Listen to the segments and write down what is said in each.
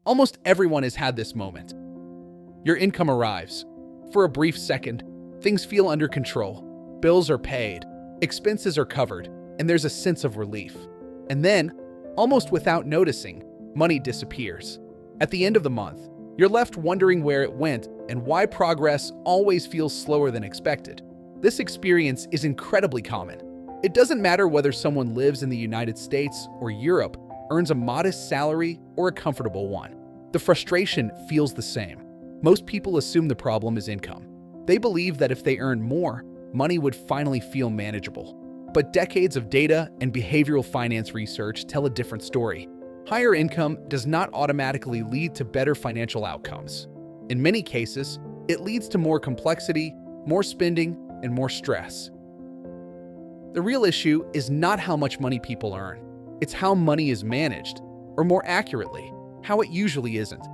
Almost everyone has had this moment. Your income arrives. For a brief second, things feel under control. Bills are paid, expenses are covered, and there's a sense of relief. And then, almost without noticing, money disappears. At the end of the month, you're left wondering where it went and why progress always feels slower than expected. This experience is incredibly common. It doesn't matter whether someone lives in the United States or Europe, earns a modest salary, or a comfortable one. The frustration feels the same. Most people assume the problem is income. They believe that if they earn more, money would finally feel manageable. But decades of data and behavioral finance research tell a different story. Higher income does not automatically lead to better financial outcomes. In many cases, it leads to more complexity, more spending, and more stress. The real issue is not how much money people earn. It's how money is managed, or more accurately, how it usually isn't.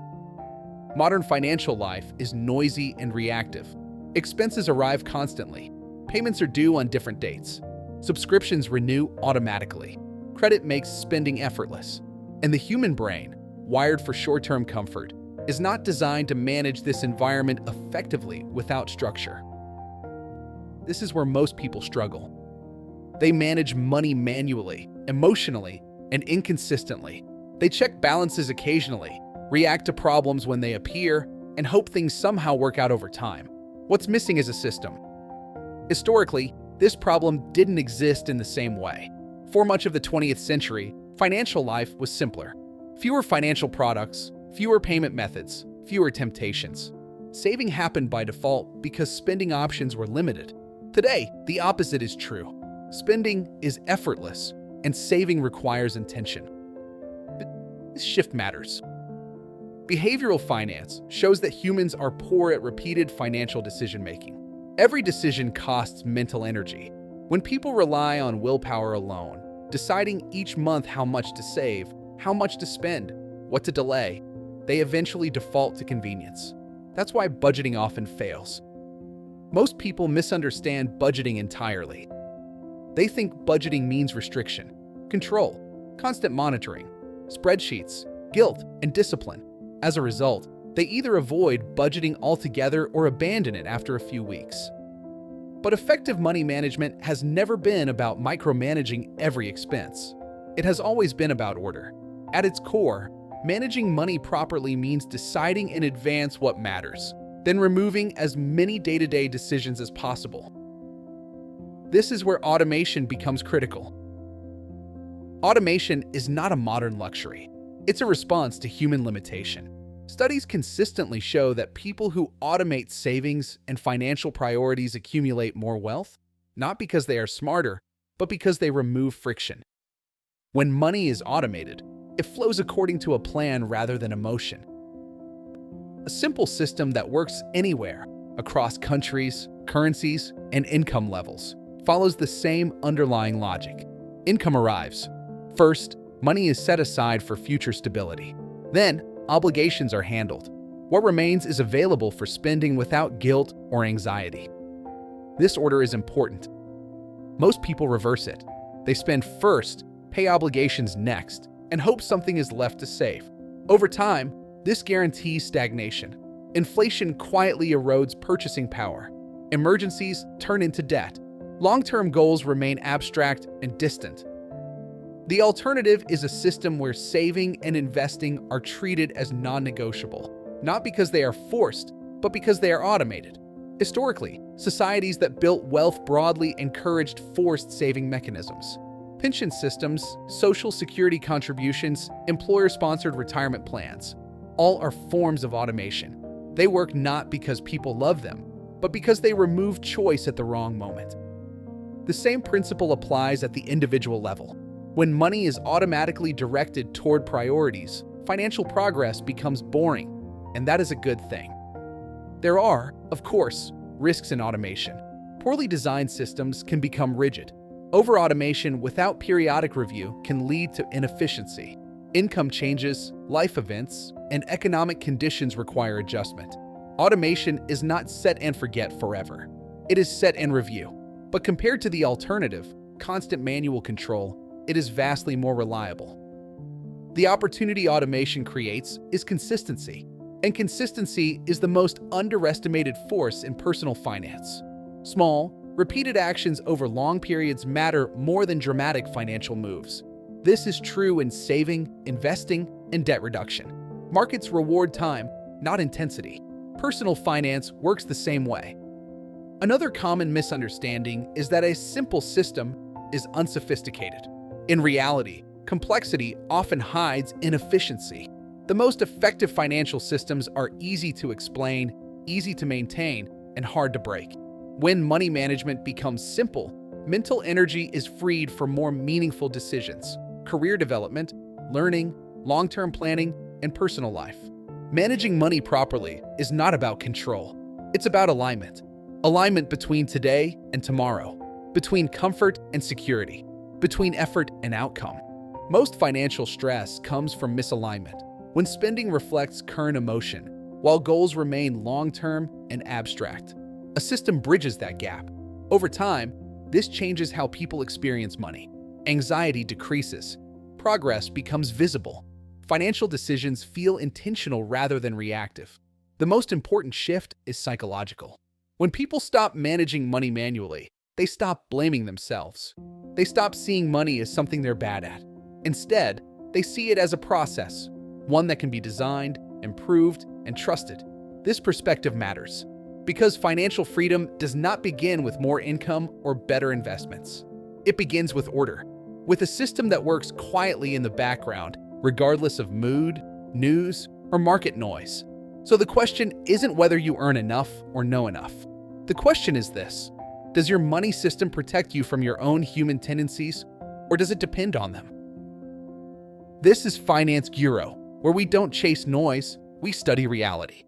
Modern financial life is noisy and reactive. Expenses arrive constantly. Payments are due on different dates. Subscriptions renew automatically. Credit makes spending effortless. And the human brain, wired for short-term comfort, is not designed to manage this environment effectively without structure. This is where most people struggle. They manage money manually, emotionally, and inconsistently. They check balances occasionally, react to problems when they appear, and hope things somehow work out over time. What's missing is a system. Historically, this problem didn't exist in the same way. For much of the 20th century, financial life was simpler. Fewer financial products, fewer payment methods, fewer temptations. Saving happened by default because spending options were limited. Today, the opposite is true. Spending is effortless, and saving requires intention. This shift matters. Behavioral finance shows that humans are poor at repeated financial decision-making. Every decision costs mental energy. When people rely on willpower alone, deciding each month how much to save, how much to spend, what to delay, they eventually default to convenience. That's why budgeting often fails. Most people misunderstand budgeting entirely. They think budgeting means restriction, control, constant monitoring, spreadsheets, guilt, and discipline. As a result, they either avoid budgeting altogether or abandon it after a few weeks. But effective money management has never been about micromanaging every expense. It has always been about order. At its core, managing money properly means deciding in advance what matters, then removing as many day-to-day decisions as possible. This is where automation becomes critical. Automation is not a modern luxury. It's a response to human limitation. Studies consistently show that people who automate savings and financial priorities accumulate more wealth, not because they are smarter, but because they remove friction. When money is automated, it flows according to a plan rather than emotion. A simple system that works anywhere, across countries, currencies, and income levels, follows the same underlying logic. Income arrives. First, money is set aside for future stability. Then, obligations are handled. What remains is available for spending without guilt or anxiety. This order is important. Most people reverse it. They spend first, pay obligations next, and hope something is left to save. Over time, this guarantees stagnation. Inflation quietly erodes purchasing power. Emergencies turn into debt. Long-term goals remain abstract and distant. The alternative is a system where saving and investing are treated as non-negotiable, not because they are forced, but because they are automated. Historically, societies that built wealth broadly encouraged forced saving mechanisms. Pension systems, social security contributions, employer-sponsored retirement plans, all are forms of automation. They work not because people love them, but because they remove choice at the wrong moment. The same principle applies at the individual level. When money is automatically directed toward priorities, financial progress becomes boring, and that is a good thing. There are, of course, risks in automation. Poorly designed systems can become rigid. Over-automation without periodic review can lead to inefficiency. Income changes, life events, and economic conditions require adjustment. Automation is not set and forget forever. It is set and review. But compared to the alternative, constant manual control, it is vastly more reliable. The opportunity automation creates is consistency, and consistency is the most underestimated force in personal finance. Small, repeated actions over long periods matter more than dramatic financial moves. This is true in saving, investing, and debt reduction. Markets reward time, not intensity. Personal finance works the same way. Another common misunderstanding is that a simple system is unsophisticated. In reality, complexity often hides inefficiency. The most effective financial systems are easy to explain, easy to maintain, and hard to break. When money management becomes simple, mental energy is freed for more meaningful decisions, career development, learning, long-term planning, and personal life. Managing money properly is not about control. It's about alignment. Alignment between today and tomorrow, between comfort and security, between effort and outcome. Most financial stress comes from misalignment, when spending reflects current emotion, while goals remain long-term and abstract. A system bridges that gap. Over time, this changes how people experience money. Anxiety decreases. Progress becomes visible. Financial decisions feel intentional rather than reactive. The most important shift is psychological. When people stop managing money manually, they stop blaming themselves. They stop seeing money as something they're bad at. Instead, they see it as a process, one that can be designed, improved, and trusted. This perspective matters, because financial freedom does not begin with more income or better investments. It begins with order, with a system that works quietly in the background, regardless of mood, news, or market noise. So the question isn't whether you earn enough or know enough. The question is this: does your money system protect you from your own human tendencies, or does it depend on them? This is Finance Guro, where we don't chase noise, we study reality.